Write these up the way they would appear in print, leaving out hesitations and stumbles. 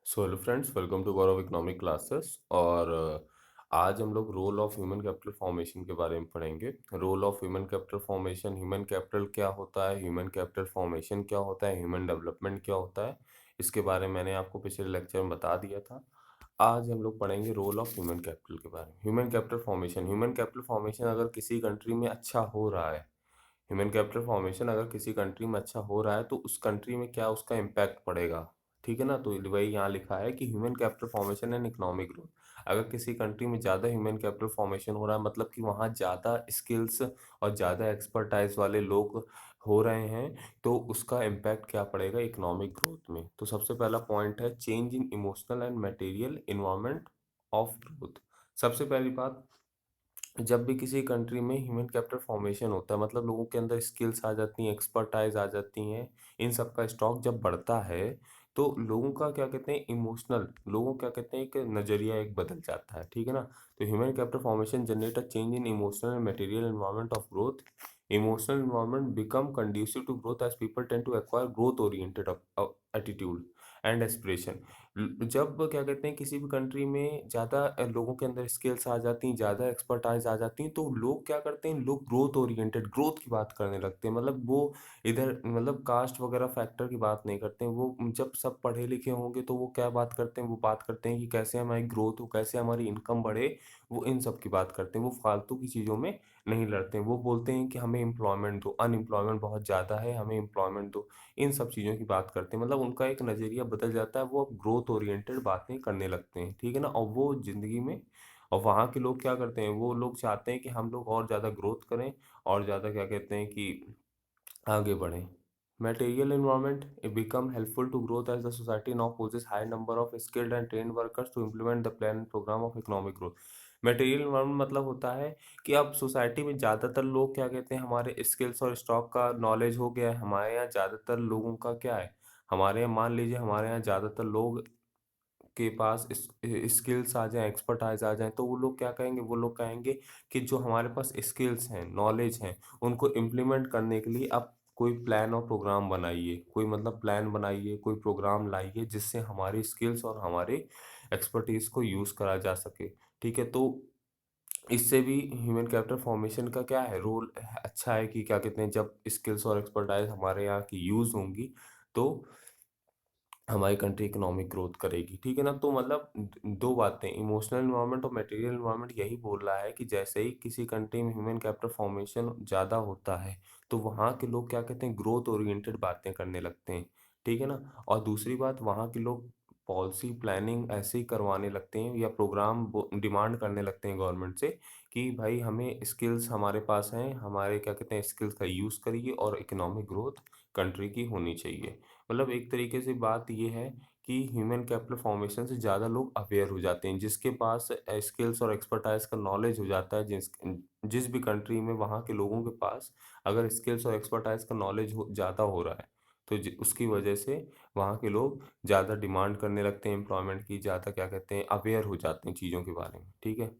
So hello friends, welcome to Gaurav economic classes. और आज हम लोग role of human capital formation के बारे में पढ़ेंगे। Role of human capital formation, human capital क्या होता है, ह्यूमन कैपिटल फॉर्मेशन क्या होता है, ह्यूमन डेवलपमेंट क्या होता है, इसके बारे में मैंने आपको पिछले लेक्चर में बता दिया था। आज हम लोग पढ़ेंगे रोल ऑफ ह्यूमन कैपिटल के बारे में। Human capital formation, human capital formation अगर किसी कंट्री में अच्छा हो रहा है, ह्यूमन कैपिटल फॉर्मेशन अगर किसी कंट्री में अच्छा हो रहा है तो उस कंट्री में क्या उसका इम्पैक्ट पड़ेगा। ठीक है ना। तो वही यहाँ लिखा है कि human capital formation and economic growth. अगर किसी कंट्री में ज़्यादा ह्यूमन कैपिटल फॉर्मेशन हो रहा है, मतलब कि वहाँ ज़्यादा स्किल्स और ज़्यादा एक्सपर्टाइज वाले लोग हो रहे हैं, तो उसका इम्पैक्ट क्या पड़ेगा इकोनॉमिक ग्रोथ में। तो सबसे पहला पॉइंट है change in emotional and material environment of growth. सबसे पहली बात, जब भी किसी कंट्री में ह्यूमन कैपिटल फॉर्मेशन होता है, मतलब लोगों के अंदर स्किल्स आ जाती हैं, एक्सपर्टाइज आ जाती हैं, इन सब का स्टॉक जब बढ़ता है, तो लोगों का क्या कहते हैं इमोशनल, लोगों क्या कहते हैं एक नज़रिया एक बदल जाता है। ठीक है ना। तो human capital formation generate a change in emotional and material environment of growth. Emotional environment become conducive to growth as people tend to acquire growth oriented attitude and aspiration. जब क्या कहते हैं किसी भी कंट्री में ज़्यादा लोगों के अंदर स्किल्स आ जाती हैं, ज़्यादा एक्सपर्टाइज आ जाती हैं, तो लोग क्या करते हैं, लोग ग्रोथ ओरिएंटेड ग्रोथ की बात करने लगते हैं। मतलब वो इधर मतलब कास्ट वगैरह फैक्टर की बात नहीं करते हैं। वो जब सब पढ़े लिखे होंगे तो वो क्या बात करते हैं, वो बात करते हैं कि कैसे हमारी ग्रोथ हो, कैसे हमारी इनकम बढ़े। वो इन सब की बात करते हैं, वो फालतू की चीज़ों में नहीं लड़ते हैं। वो बोलते हैं कि हमें एम्प्लॉयमेंट दो, अनएम्प्लॉयमेंट बहुत ज़्यादा है, हमें एम्प्लॉयमेंट दो। इन सब चीज़ों की बात करते हैं, मतलब उनका एक नज़रिया बदल जाता है, वो अब ग्रोथ ओरिएंटेड बातें करने लगते हैं। ठीक है ना। और वो ज़िंदगी में, और वहाँ के लोग क्या करते हैं, वो लोग चाहते हैं कि हम लोग और ज़्यादा ग्रोथ करें, और ज़्यादा क्या कहते हैं कि आगे बढ़ें। Material environment it become helpful to growth as the society now possesses high number of skilled and trained workers to implement the plan and program of economic growth। Material environment मतलब होता है कि अब सोसाइटी में ज़्यादातर लोग क्या कहते हैं, हमारे स्किल्स और स्टॉक का नॉलेज हो गया है। हमारे यहाँ ज़्यादातर लोगों का क्या है, हमारे यहाँ मान लीजिए हमारे यहाँ ज़्यादातर लोग के पास स्किल्स आ जाएँ, एक्सपर्टाइज़ आ जाएँ, तो वो लोग क्या कहेंगे, वो लोग कहेंगे कि जो हमारे पास स्किल्स हैं, नॉलेज हैं, उनको इम्प्लीमेंट करने के लिए आप कोई प्लान और प्रोग्राम बनाइए। कोई मतलब प्लान बनाइए, कोई प्रोग्राम लाइए जिससे हमारी स्किल्स और हमारे एक्सपर्टीज़ को यूज़ करा जा सके। ठीक है। तो इससे भी ह्यूमन कैपिटल फॉर्मेशन का क्या है रोल, अच्छा है कि क्या कहते हैं, जब स्किल्स और एक्सपर्टाइज़ हमारे यहाँ की यूज़ होंगी, तो हमारी कंट्री इकोनॉमिक ग्रोथ करेगी। ठीक है ना। तो मतलब दो बातें, इमोशनल एनवायरनमेंट और मटेरियल एनवायरनमेंट यही बोल रहा है कि जैसे ही किसी कंट्री में ह्यूमन कैपिटल फॉर्मेशन ज़्यादा होता है, तो वहाँ के लोग क्या कहते हैं ग्रोथ ओरिएंटेड बातें करने लगते हैं। ठीक है ना। और दूसरी बात, वहाँ के लोग पॉलिसी प्लानिंग ऐसे ही करवाने लगते हैं या प्रोग्राम डिमांड करने लगते हैं गवर्नमेंट से कि भाई हमें स्किल्स हमारे पास हैं, हमारे क्या कहते हैं स्किल्स का यूज़ करिए और इकोनॉमिक ग्रोथ कंट्री की होनी चाहिए। मतलब एक तरीके से बात ये है कि ह्यूमन कैपिटल फॉर्मेशन से ज़्यादा लोग अवेयर हो जाते हैं, जिसके पास स्किल्स और एक्सपर्टाइज का नॉलेज हो जाता है। जिस भी कंट्री में वहाँ के लोगों के पास अगर स्किल्स और एक्सपर्टाइज का नॉलेज ज़्यादा हो रहा है, तो उसकी वजह से वहाँ के लोग ज़्यादा डिमांड करने लगते हैं एम्प्लॉयमेंट की, ज़्यादा क्या कहते हैं अवेयर हो जाते हैं चीज़ों के बारे में। ठीक है।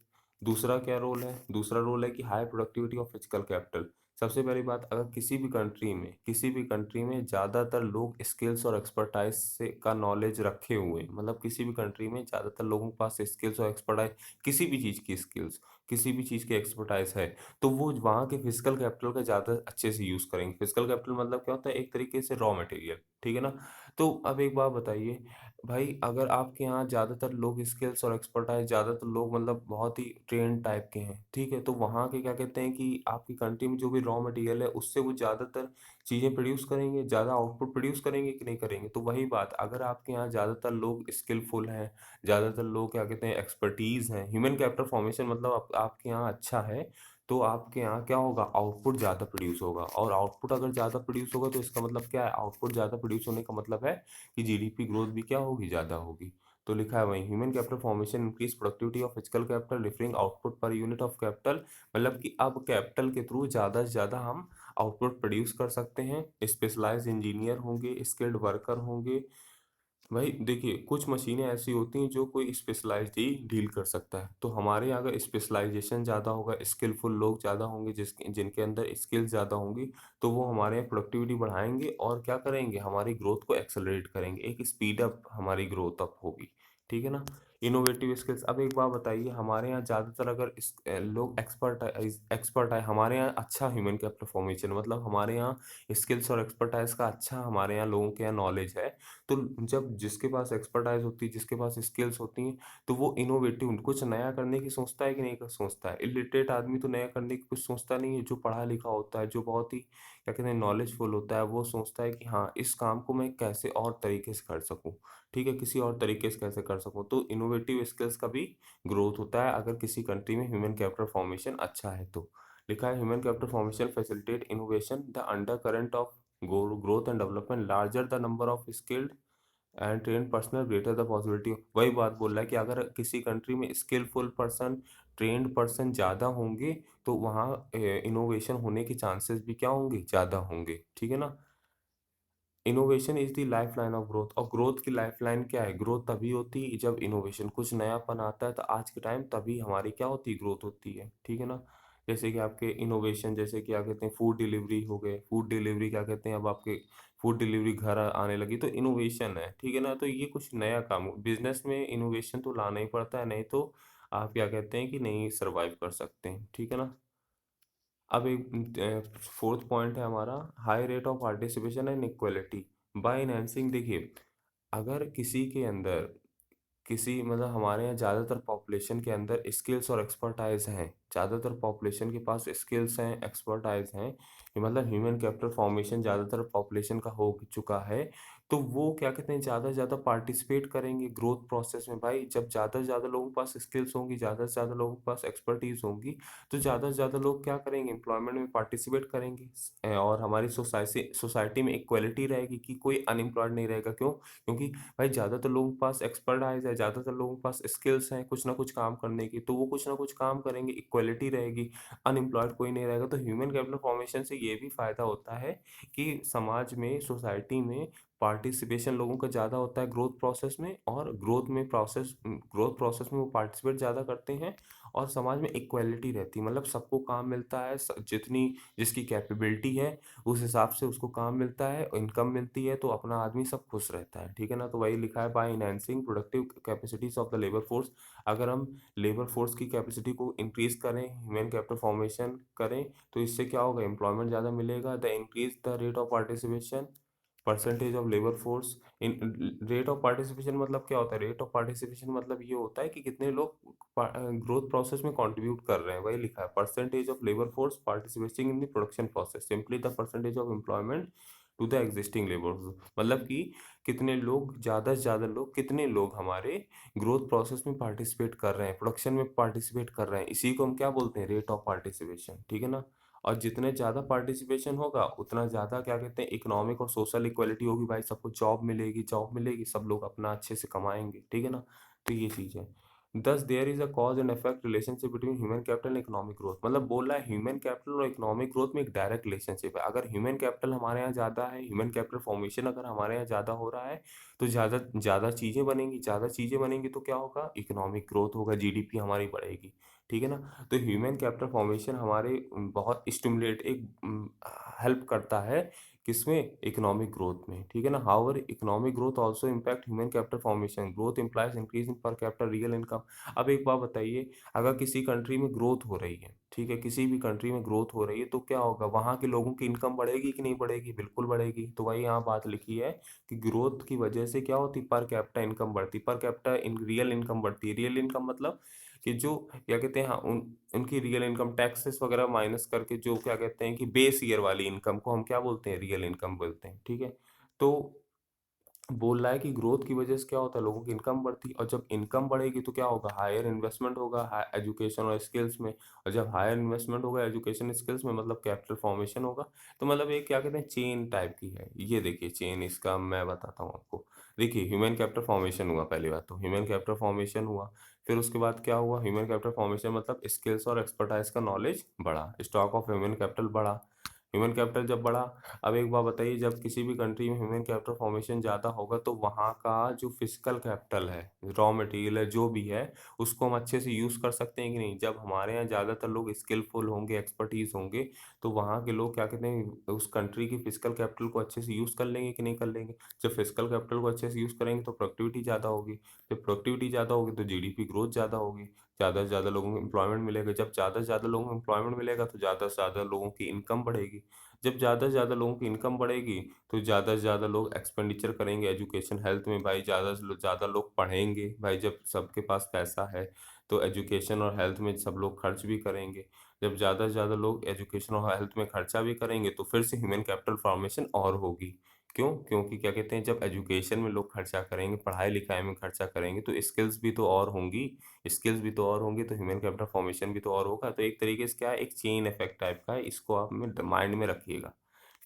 दूसरा क्या रोल है, दूसरा रोल है कि high productivity of physical capital. सबसे पहली बात, अगर किसी भी कंट्री में ज़्यादातर लोग स्किल्स और एक्सपर्टाइज से का नॉलेज रखे हुए हैं, मतलब किसी भी कंट्री में ज़्यादातर लोगों के पास स्किल्स और एक्सपर्टाइज, किसी भी चीज़ की स्किल्स, किसी भी चीज़ की एक्सपर्टाइज है, तो वो वहाँ के फिजिकल कैपिटल का ज़्यादा अच्छे से यूज़ करेंगे। फिजिकल कैपिटल मतलब क्या होता है, एक तरीके से रॉ मटेरियल। ठीक है ना। तो अब एक बात बताइए भाई, अगर आपके यहाँ ज़्यादातर लोग स्किल्स और एक्सपर्टाइज, ज़्यादातर लोग मतलब बहुत ही ट्रेन्ड टाइप के हैं, ठीक है, तो वहाँ के क्या कहते हैं कि आपकी कंट्री में जो भी रॉ मटेरियल है उससे वो ज़्यादातर चीज़ें प्रोड्यूस करेंगे, ज़्यादा आउटपुट प्रोड्यूस करेंगे कि नहीं करेंगे। तो वही बात, अगर आपके यहाँ ज़्यादातर लोग स्किलफुल हैं, ज़्यादातर लोग क्या कहते हैं एक्सपर्टीज़ हैं, ह्यूमन कैपिटल फॉर्मेशन मतलब आपके यहाँ अच्छा है, तो आपके यहाँ क्या होगा, आउटपुट ज़्यादा प्रोड्यूस होगा। और आउटपुट अगर ज़्यादा प्रोड्यूस होगा तो इसका मतलब क्या है, आउटपुट ज़्यादा प्रोड्यूस होने का मतलब है कि जीडीपी ग्रोथ भी क्या होगी, ज़्यादा होगी। तो लिखा है वहीं, human capital formation increase productivity of physical capital referring output per unit of capital. मतलब कि अब कैपिटल के थ्रू ज़्यादा से ज़्यादा हम आउटपुट प्रोड्यूस कर सकते हैं। स्पेशलाइज्ड इंजीनियर होंगे, स्किल्ड वर्कर होंगे, भाई देखिए, कुछ मशीनें ऐसी होती हैं जो कोई स्पेशलाइज़्ड ही डील कर सकता है। तो हमारे यहाँ अगर स्पेशलाइज़ेशन ज़्यादा होगा, स्किलफुल लोग ज़्यादा होंगे जिसके जिनके अंदर स्किल्स ज़्यादा होंगी, तो वो हमारे यहाँ प्रोडक्टिविटी बढ़ाएँगे और क्या करेंगे, हमारी ग्रोथ को एक्सेलरेट करेंगे। एक स्पीड अप हमारी ग्रोथ अप होगी, ठीक है ना? इनोवेटिव स्किल्स, अब एक बात बताइए, हमारे यहाँ ज़्यादातर अगर लोग एक्सपर्ट आए, हमारे यहाँ अच्छा ह्यूमन कैपिटल फॉर्मेशन, मतलब हमारे यहाँ स्किल्स और एक्सपर्टाइज़ का अच्छा हमारे यहाँ लोगों के यहाँ नॉलेज है। तो जब जिसके पास एक्सपर्टाइज़ होती है, जिसके पास स्किल्स होती हैं, तो वो इनोवेटिव कुछ नया करने की सोचता है कि नहीं क सोचता है। इलिटरेट आदमी तो नया करने की कुछ सोचता नहीं है, जो पढ़ा-लिखा होता है, जो बहुत ही क्या कहते हैं नॉलेजफुल होता है, वो सोचता है कि हाँ, इस काम को मैं कैसे और तरीके से कर सकूँ, ठीक है? किसी और तरीके से कैसे कर सकूँ। तो इनोवेटिव स्किल्स का भी ग्रोथ होता है अगर किसी कंट्री में ह्यूमन कैपिटल फॉर्मेशन अच्छा है तो। लिखा है human capital formation facilitate innovation, the undercurrent of growth and development, larger the number of skilled and train personnel greater the possibility, वही बात बोल रहा है कि अगर किसी कंट्री में स्किलफुल पर्सन, ट्रेन्ड पर्सन ज़्यादा होंगे, तो वहाँ इनोवेशन होने के चांसेस भी क्या होंगे, ज़्यादा होंगे, ठीक है ना? Innovation is the lifeline of growth, और ग्रोथ की लाइफ़लाइन क्या है? ग्रोथ तभी होती है जब इनोवेशन, कुछ नयापन आता है, तो आज के टाइम तभी हमारी क्या होती है, ग्रोथ होती है, ठीक है ना? जैसे कि आपके इनोवेशन, जैसे क्या कहते हैं, फूड डिलीवरी हो गए, फूड डिलीवरी क्या कहते हैं, अब आपके फूड डिलीवरी घर आने लगी, तो इनोवेशन है, ठीक है ना? तो ये कुछ नया काम, बिज़नेस में इनोवेशन तो लाना ही पड़ता है, नहीं तो आप क्या कहते हैं कि नहीं सर्वाइव कर सकते हैं, ठीक है ना? अब एक फोर्थ पॉइंट है हमारा, high rate of participation and equality bye enhancing. देखिए, अगर किसी के अंदर किसी मतलब हमारे यहाँ ज़्यादातर पॉपुलेशन के अंदर स्किल्स और एक्सपर्टाइज हैं, ज़्यादातर पॉपुलेशन के पास स्किल्स हैं, एक्सपर्टाइज हैं, ये मतलब ह्यूमन कैपिटल फॉर्मेशन ज़्यादातर पॉपुलेशन का हो चुका है, तो वो क्या कहते हैं, ज़्यादा से ज़्यादा पार्टिसिपेट करेंगे ग्रोथ प्रोसेस में। भाई जब ज़्यादा से ज़्यादा लोगों के पास स्किल्स होंगी, ज़्यादा से ज़्यादा लोगों के पास एक्सपर्टीज होंगी, तो ज़्यादा से ज़्यादा लोग क्या करेंगे, एम्प्लॉयमेंट में पार्टिसिपेट करेंगे, और हमारी सोसाइटी में इक्वलिटी रहेगी कि कोई अनएम्प्लॉयड नहीं रहेगा। क्यों? क्योंकि भाई ज़्यादातर लोगों के पास एक्सपर्टाइज़ है, ज़्यादातर लोगों के पास स्किल्स हैं कुछ ना कुछ काम करने की, तो वो कुछ ना कुछ काम करेंगे, इक्वालिटी रहेगी, अनएम्प्लॉयड कोई नहीं रहेगा। तो ह्यूमन कैपिटल फॉर्मेशन से ये भी फ़ायदा होता है कि समाज में, सोसाइटी में पार्टिसिपेशन लोगों का ज़्यादा होता है ग्रोथ प्रोसेस में, और ग्रोथ प्रोसेस में वो पार्टिसिपेट ज़्यादा करते हैं, और समाज में इक्वालिटी रहती है, मतलब सबको काम मिलता है, जितनी जिसकी कैपेबिलिटी है उस हिसाब से उसको काम मिलता है, इनकम मिलती है, तो अपना आदमी सब खुश रहता है, ठीक है ना? तो वही लिखा है, bye enhancing productive capacities of the labour force. अगर हम लेबर फोर्स की कैपेसिटी को इंक्रीज करें, ह्यूमन कैपिटल फॉर्मेशन करें, तो इससे क्या होगा, एम्प्लॉयमेंट ज़्यादा मिलेगा, the increase the rate of participation, percentage of labour force in rate of participation, मतलब क्या होता है, रेट ऑफ पार्टिसिपेशन मतलब ये होता है कि कितने लोग ग्रोथ प्रोसेस में कंट्रीब्यूट कर रहे हैं, वही लिखा है, percentage of labour force participating in the production process, simply the percentage of employment to the existing labour, मतलब कि कितने लोग, ज़्यादा से ज़्यादा लोग, कितने लोग हमारे ग्रोथ प्रोसेस में पार्टिसिपेट कर रहे हैं, प्रोडक्शन में पार्टिसिपेट कर रहे हैं, इसी को हम क्या बोलते हैं, रेट ऑफ पार्टिसिपेशन, ठीक है ना? और जितने ज़्यादा पार्टिसिपेशन होगा, उतना ज़्यादा क्या कहते हैं, इकोनॉमिक और सोशल इक्वालिटी होगी, भाई सबको जॉब मिलेगी, सब लोग अपना अच्छे से कमाएँगे, ठीक है ना? तो ये चीज़ है। Thus there is a cause and effect relationship between human capital and economic growth, मतलब बोल रहा है ह्यूमन कैपिटल और इकोनॉमिक ग्रोथ में एक डायरेक्ट रिलेशनशिप है। अगर ह्यूमन कैपिटल हमारे यहाँ ज़्यादा है, ह्यूमन कैपिटल फॉर्मेशन अगर हमारे यहाँ ज़्यादा हो रहा है, तो ज़्यादा ज़्यादा चीज़ें बनेंगी, ज़्यादा चीज़ें बनेंगी तो क्या होगा, इकोनॉमिक ग्रोथ होगा, जीडीपी हमारी बढ़ेगी, ठीक है ना? तो ह्यूमन कैपिटल फॉर्मेशन हमारे बहुत स्टिमुलेट एक हेल्प करता है, किसमें, इकोनॉमिक ग्रोथ में, ठीक है ना? However economic growth also impact human capital formation, growth implies increase in पर कैपिटल रियल इनकम। अब एक बात बताइए, अगर किसी कंट्री में ग्रोथ हो रही है, ठीक है, किसी भी कंट्री में ग्रोथ हो रही है, तो क्या होगा, वहाँ के लोगों की इनकम बढ़ेगी कि नहीं बढ़ेगी, बिल्कुल बढ़ेगी। तो वही यहाँ बात लिखी है कि ग्रोथ की वजह से क्या होती, पर कैपिटा इनकम बढ़ती, per capita in real income बढ़ती है। रियल इनकम मतलब कि जो क्या कहते हैं, हाँ, उनकी रियल इनकम टैक्सेस वगैरह माइनस करके, जो क्या कहते हैं कि बेस ईयर वाली इनकम को हम क्या बोलते हैं, रियल इनकम बोलते हैं, ठीक है? तो बोल रहा है कि ग्रोथ की वजह से क्या होता है, लोगों की इनकम बढ़ती है, और जब इनकम बढ़ेगी तो क्या होगा, हायर इन्वेस्टमेंट होगा एजुकेशन और स्किल्स में, और जब हायर इन्वेस्टमेंट होगा एजुकेशन स्किल्स में, मतलब कैपिटल फॉर्मेशन होगा। तो मतलब एक क्या कहते हैं, चेन टाइप की है ये, देखिए चेन, इसका मैं बताता हूँ आपको। देखिए, ह्यूमन कैपिटल फॉर्मेशन हुआ, पहली बात तो ह्यूमन कैपिटल फॉर्मेशन हुआ, फिर उसके बाद क्या हुआ, ह्यूमन कैपिटल फॉर्मेशन मतलब स्किल्स और एक्सपर्टाइज का नॉलेज बढ़ा, स्टॉक ऑफ ह्यूमन कैपिटल बढ़ा, ह्यूमन कैपिटल जब बढ़ा, अब एक बात बताइए, जब किसी भी कंट्री में ह्यूमन कैपिटल फॉर्मेशन ज़्यादा होगा तो वहाँ का जो फिजिकल कैपिटल है, रॉ मटेरियल है, जो भी है, उसको हम अच्छे से यूज़ कर सकते हैं कि नहीं? जब हमारे यहाँ ज़्यादातर लोग स्किलफुल होंगे, एक्सपर्टीज़ होंगे, तो वहाँ के लोग क्या कहते हैं, उस कंट्री की फिजिकल कैपिटल को अच्छे से यूज़ कर लेंगे कि नहीं कर लेंगे? जब फिजिकल कैपिटल को अच्छे से यूज़ करेंगे तो प्रोडक्टिविटी ज़्यादा होगी, जब प्रोडक्टिविटी ज़्यादा होगी तो जीडीपी ग्रोथ ज़्यादा होगी, ज़्यादा से ज़्यादा लोगों को एम्प्लॉयमेंट मिलेगा, जब ज़्यादा से ज़्यादा लोगों को एम्प्लॉयमेंट मिलेगा तो ज़्यादा से ज़्यादा लोगों की इनकम बढ़ेगी, जब ज़्यादा से ज़्यादा लोगों की इनकम बढ़ेगी तो ज़्यादा से ज़्यादा लोग एक्सपेंडिचर करेंगे एजुकेशन हेल्थ में, भाई ज़्यादा से ज़्यादा लोग पढ़ेंगे, भाई जब सबके पास पैसा है तो एजुकेशन और हेल्थ में सब लोग खर्च भी करेंगे, जब ज़्यादा से ज़्यादा लोग एजुकेशन और हेल्थ में खर्चा भी करेंगे तो फिर से ह्यूमन कैपिटल फॉर्मेशन और होगी। क्यों? क्योंकि क्या कहते हैं, जब एजुकेशन में लोग खर्चा करेंगे, पढ़ाई-लिखाई में खर्चा करेंगे तो स्किल्स भी तो और होंगी, स्किल्स भी तो और होंगी तो ह्यूमन कैपिटल फॉर्मेशन भी तो और होगा। तो एक तरीके से क्या है, एक चेन इफेक्ट टाइप का है, इसको आप में माइंड में रखिएगा।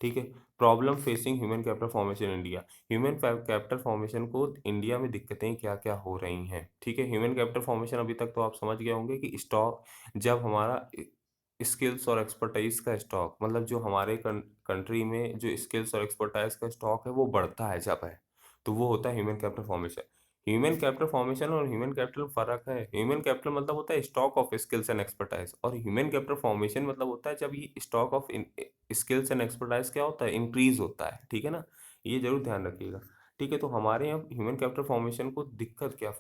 ठीक है? Problem facing human capital formation India. Human capital formation को इंडिया में दिक्कतें क्या-क्या हो रही हैं? ठीक है? ह्यूमन कैपिटल फॉर्मेशन अभी तक तो आप समझ गए होंगे कि स्टॉक, जब हमारा स्किल्स और एक्सपर्टाइज़ का स्टॉक, मतलब जो हमारे कंट्री में जो स्किल्स और एक्सपर्टाइज़ का स्टॉक है वो बढ़ता है जब है, तो वो होता है human capital formation. Human capital formation और ह्यूमन कैपिटल फ़र्क है। ह्यूमन कैपिटल मतलब होता है stock of skills and expertise, और ह्यूमन कैपिटल फॉर्मेशन मतलब होता है जब ये stock of skills and expertise क्या होता है, इंक्रीज़ होता है। ठीक है ना? ये ज़रूर ध्यान रखिएगा। ठीक है? तो हमारे यहाँ ह्यूमन कैपिटल फॉर्मेशन को दिक्कत क्या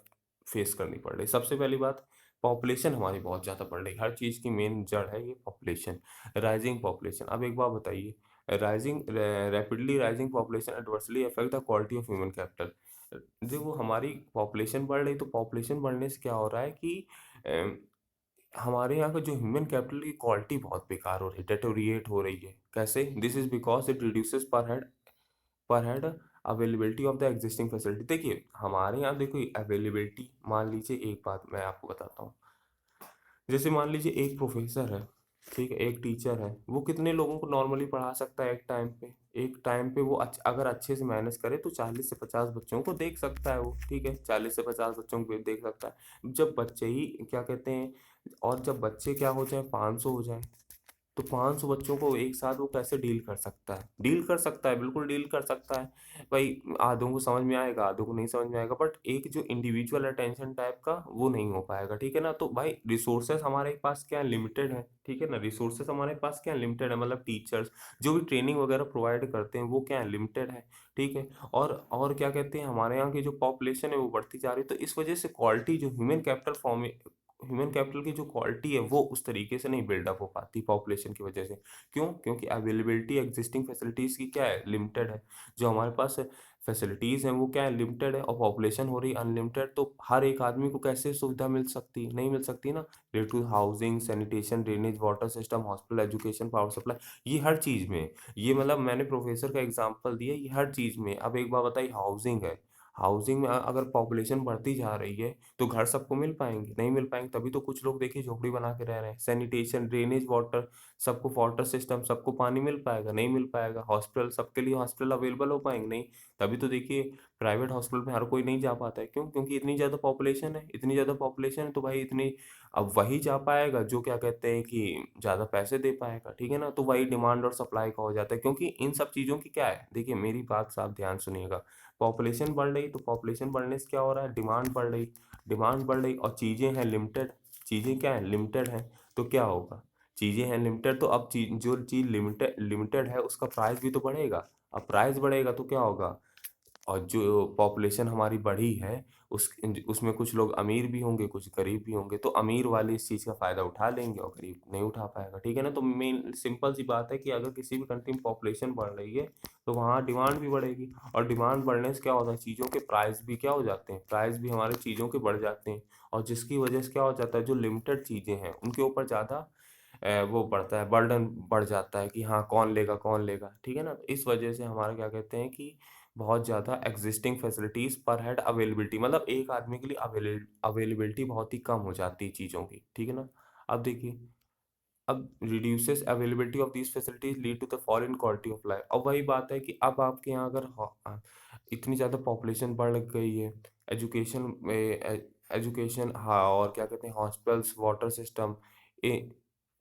फेस करनी पड़ रही है? सबसे पहली बात, पॉपुलेशन हमारी बहुत ज़्यादा बढ़ रही है। हर चीज़ की मेन जड़ है ये पॉपुलेशन, राइज़िंग पॉपुलेशन। अब एक बात बताइए, rapidly rising population adversely affect the quality of human capital. देखो, हमारी पॉपुलेशन बढ़ रही, तो पॉपुलेशन बढ़ने से क्या हो रहा है कि अ, हमारे यहाँ का जो ह्यूमन कैपिटल की क्वालिटी बहुत बेकार हो रही है, डेटेरिएट हो रही है। कैसे? This is because it reduces per head availability of the existing facility. देखिए, हमारे यहाँ देखो अवेलेबिलिटी, मान लीजिए एक बात मैं आपको बताता हूँ। जैसे मान लीजिए एक प्रोफ़ेसर है, ठीक है? एक टीचर है, वो कितने लोगों को नॉर्मली पढ़ा सकता है एक टाइम पे? एक टाइम पे वो अगर अच्छे से मैनेज करे तो 40 से 50 बच्चों को देख सकता है वो, ठीक है? 40 से 50 बच्चों को देख सकता है। जब बच्चे ही क्या कहते हैं, और जब बच्चे क्या हो जाएँ, 500 हो जाएँ, तो 500 बच्चों को एक साथ वो कैसे डील कर सकता है? डील कर सकता है, बिल्कुल डील कर सकता है। भाई, आधों को समझ में आएगा, आधों को नहीं समझ में आएगा, बट एक जो इंडिविजुअल अटेंशन टाइप का वो नहीं हो पाएगा, ठीक है ना? तो भाई रिसोर्सेज़ हमारे पास क्या है, लिमिटेड है, ठीक है ना? रिसोर्सेज़ हमारे पास क्या है, लिमिटेड है, मतलब टीचर्स जो भी ट्रेनिंग वगैरह प्रोवाइड करते हैं वो क्या है, लिमिटेड है, ठीक है? और क्या कहते हैं, हमारे यहाँ की जो पॉपुलेशन है वो बढ़ती जा रही है, तो इस वजह से क्वालिटी जो ह्यूमन कैपिटल की जो क्वालिटी है वो उस तरीके से नहीं बिल्डअप हो पाती पॉपुलेशन की वजह से। क्यों? क्योंकि अवेलेबिलिटी एक्जिस्टिंग फैसिलिटीज़ की क्या है, लिमिटेड है। जो हमारे पास फैसिलिटीज़ हैं वो क्या है, लिमिटेड है, और पॉपुलेशन हो रही है अनलिमिटेड, तो हर एक आदमी को कैसे सुविधा मिल सकती है? नहीं मिल सकती ना। Related to housing, sanitation, drainage, water system, hospital, education, power supply, ये हर चीज़ में। ये मतलब मैंने प्रोफेसर का एग्ज़ाम्पल दिया, ये हर चीज़ में। अब एक बात बताइए, हाउसिंग है, हाउसिंग में अगर पॉपुलेशन बढ़ती जा रही है तो घर सबको मिल पाएँगे? नहीं मिल पाएँगे, तभी तो कुछ लोग देखिए झोपड़ी बना के रह रहे हैं। सैनिटेशन, ड्रेनेज, वाटर, सबको वाटर सिस्टम, सबको पानी मिल पाएगा? नहीं मिल पाएगा। हॉस्पिटल, सबके लिए हॉस्पिटल अवेलेबल हो पाएँगे? नहीं। तभी तो देखिए प्राइवेट हॉस्पिटल में हर कोई नहीं जा पाता है। क्यों? क्योंकि इतनी ज़्यादा पॉपुलेशन है, इतनी ज़्यादा पॉपुलेशन है तो भाई इतनी, अब वही जा पाएगा जो क्या कहते हैं कि ज़्यादा पैसे दे पाएगा, ठीक है ना? तो वही डिमांड और सप्लाई का हो जाता है, क्योंकि इन सब चीज़ों की क्या है, देखिए मेरी बात साफ ध्यान सुनिएगा। पॉपुलेशन बढ़ रही तो पॉपुलेशन बढ़ने से क्या हो रहा है, डिमांड बढ़ रही और चीज़ें हैं लिमिटेड, चीज़ें क्या हैं, लिमिटेड हैं, तो क्या होगा, चीज़ें हैं लिमिटेड तो अब जो चीज़ लिमिटेड लिमिटेड है उसका प्राइस भी तो बढ़ेगा। अब प्राइस बढ़ेगा तो क्या होगा, और जो पॉपुलेशन हमारी बढ़ी है उसमें कुछ लोग अमीर भी होंगे, कुछ गरीब भी होंगे, तो अमीर वाले इस चीज़ का फ़ायदा उठा लेंगे और गरीब नहीं उठा पाएगा, ठीक है ना? तो मेन सिंपल सी बात है कि अगर किसी भी कंट्री में पॉपुलेशन बढ़ रही है, तो वहाँ डिमांड भी बढ़ेगी, और डिमांड बढ़ने से क्या होता है, चीज़ों के प्राइस भी क्या हो जाते हैं, प्राइस भी हमारे चीज़ों के बढ़ जाते हैं, और जिसकी वजह से क्या हो जाता है, जो लिमिटेड चीज़ें हैं, उनके ऊपर ज़्यादा वो बढ़ता है, बर्डन बढ़ जाता है कि हाँ, कौन लेगा, ठीक है ना? तो इस वजह से हमारा क्या कहते हैं कि बहुत ज़्यादा एक्जिस्टिंग फैसिलिटीज़ पर हेड अवेलेबिलिटी, मतलब एक आदमी के लिए अवेलेबिलिटी बहुत ही कम हो जाती है चीज़ों की, ठीक है ना? अब देखिए, अब reduces availability of these facilities lead to the fall in quality of life. अब वही बात है कि अब आपके यहाँ अगर इतनी ज़्यादा पॉपुलेशन बढ़ गई है, एजुकेशन में एजुकेशन, हाँ, और क्या कहते हैं, हॉस्पिटल्स, वाटर सिस्टम,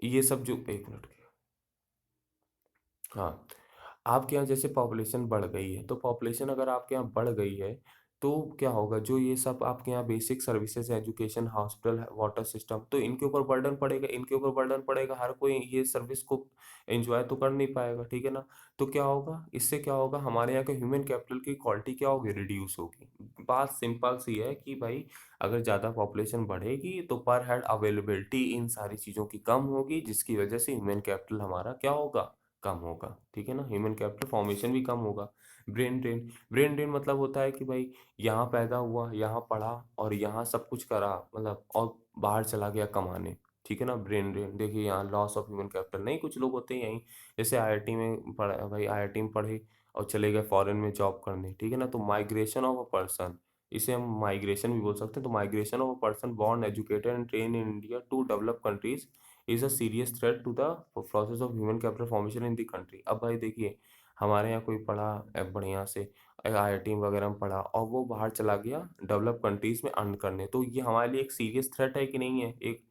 ये सब जो, एक मिनट, हाँ, आपके यहाँ जैसे पॉपुलेशन बढ़ गई है, तो पॉपुलेशन अगर आपके यहाँ बढ़ गई है, तो क्या होगा, जो ये सब आपके यहाँ बेसिक सर्विसेज़ है, एजुकेशन, हॉस्पिटल, वाटर सिस्टम, तो इनके ऊपर बर्डन पड़ेगा, इनके ऊपर बर्डन पड़ेगा, हर कोई ये सर्विस को एन्जॉय तो कर नहीं पाएगा, ठीक है ना? तो क्या होगा, इससे क्या होगा, हमारे यहाँ के ह्यूमन कैपिटल की क्वालिटी क्या होगी, रिड्यूस होगी। बात सिंपल सी है कि भाई अगर ज़्यादा पॉपुलेशन बढ़ेगी, तो पर हेड अवेलेबिलिटी इन सारी चीज़ों की कम होगी, जिसकी वजह से ह्यूमन कैपिटल हमारा क्या होगा, कम होगा, ठीक है ना? ह्यूमन कैपिटल फॉर्मेशन भी कम होगा। ब्रेन ड्रेन मतलब होता है कि भाई यहाँ पैदा हुआ, यहाँ पढ़ा और यहाँ सब कुछ करा, मतलब और बाहर चला गया कमाने, ठीक है ना? ब्रेन ड्रेन देखिए, यहाँ लॉस ऑफ ह्यूमन कैपिटल, नहीं कुछ लोग होते हैं यहीं, जैसे आईआईटी में पढ़ा भाई, आईआईटी में पढ़े और चले गए फॉरेन में जॉब करने, ठीक है ना? तो माइग्रेशन ऑफ अ पर्सन, इसे हम माइग्रेशन भी बोल सकते हैं। तो migration of a person born, educated and train in India to develop countries is a serious threat to the process of human capital formation in the country. अब भाई देखिए, हमारे यहाँ कोई पढ़ा बढ़िया से आईआईटी वगैरह में पढ़ा और वो बाहर चला गया डेवलप कंट्रीज़ में अर्न करने, तो ये हमारे लिए एक सीरियस थ्रेट है कि नहीं है? एक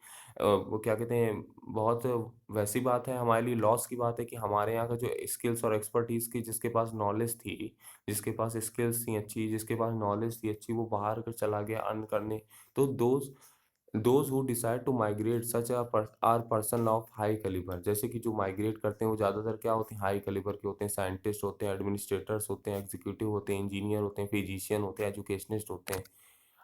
वो क्या कहते हैं, बहुत वैसी बात है, हमारे लिए लॉस की बात है कि हमारे यहाँ का जो स्किल्स और एक्सपर्टीज़ की जिसके पास नॉलेज थी, जिसके पास स्किल्स थी अच्छी, जिसके पास नॉलेज थी अच्छी, वो बाहर का चला गया अर्न करने। तो those who decide to migrate such are person of high calibre, जैसे कि जो माइग्रेट करते हैं वो ज़्यादातर क्या होते हैं, हाई कैलिबर के होते हैं, साइंटिस्ट होते हैं, एडमिनिस्ट्रेटर्स होते हैं, एग्जीक्यूटिव होते हैं, इंजीनियर होते हैं, फिजिशियन होते हैं, एजुकेशनिस्ट होते हैं।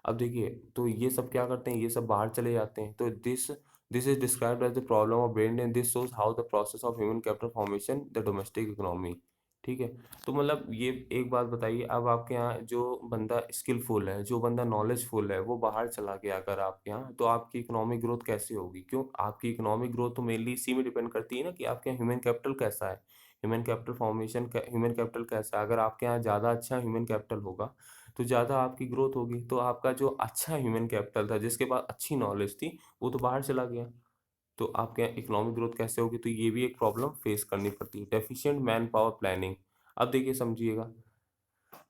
अब देखिए, तो ये सब क्या करते हैं, ये सब बाहर चले जाते हैं। तो this is described as the problem of brain and this shows how the process of human capital formation the domestic economy, ठीक है? तो मतलब ये एक बात बताइए, अब आपके यहाँ जो बंदा स्किलफुल है, जो बंदा नॉलेजफुल है, वो बाहर चला गया अगर आपके यहाँ, तो आपकी इकोनॉमिक ग्रोथ कैसे होगी? क्यों? आपकी इकोनॉमिक ग्रोथ तो मेनली इसी में डिपेंड करती है ना कि आपके यहाँ ह्यूमन कैपिटल कैसा है, ह्यूमन कैपिटल फॉर्मेशन कै ह्यूमन कैपिटल कैसा है? अगर आपके यहाँ ज़्यादा अच्छा ह्यूमन कैपिटल होगा, तो ज़्यादा आपकी ग्रोथ होगी। तो आपका जो अच्छा ह्यूमन कैपिटल था, जिसके पास अच्छी नॉलेज थी, वो तो बाहर चला गया। तो आपके यहाँ इकोनॉमिक ग्रोथ कैसे होगी? तो ये भी एक प्रॉब्लम फेस करनी पड़ती है। डेफिशिएंट मैन पावर प्लानिंग, अब देखिए समझिएगा,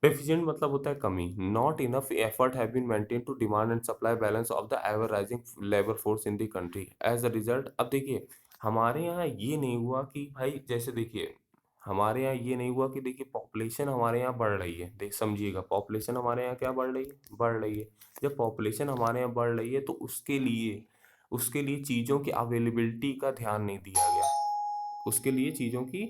डेफिशिएंट मतलब होता है कमी, not enough effort have been maintained to demand and supply balance of the ever rising labour force in the country as a result. अब देखिए, हमारे यहाँ ये नहीं हुआ कि भाई जैसे देखिए, हमारे यहाँ ये नहीं हुआ कि देखिए पॉपुलेशन हमारे यहाँ बढ़ रही है। देख समझिएगा, पॉपुलेशन हमारे यहाँ क्या बढ़ रही है? बढ़ रही है। जब पॉपुलेशन हमारे यहाँ बढ़ रही है, तो उसके लिए चीज़ों की अवेलेबिलिटी का ध्यान नहीं दिया गया। उसके लिए चीज़ों की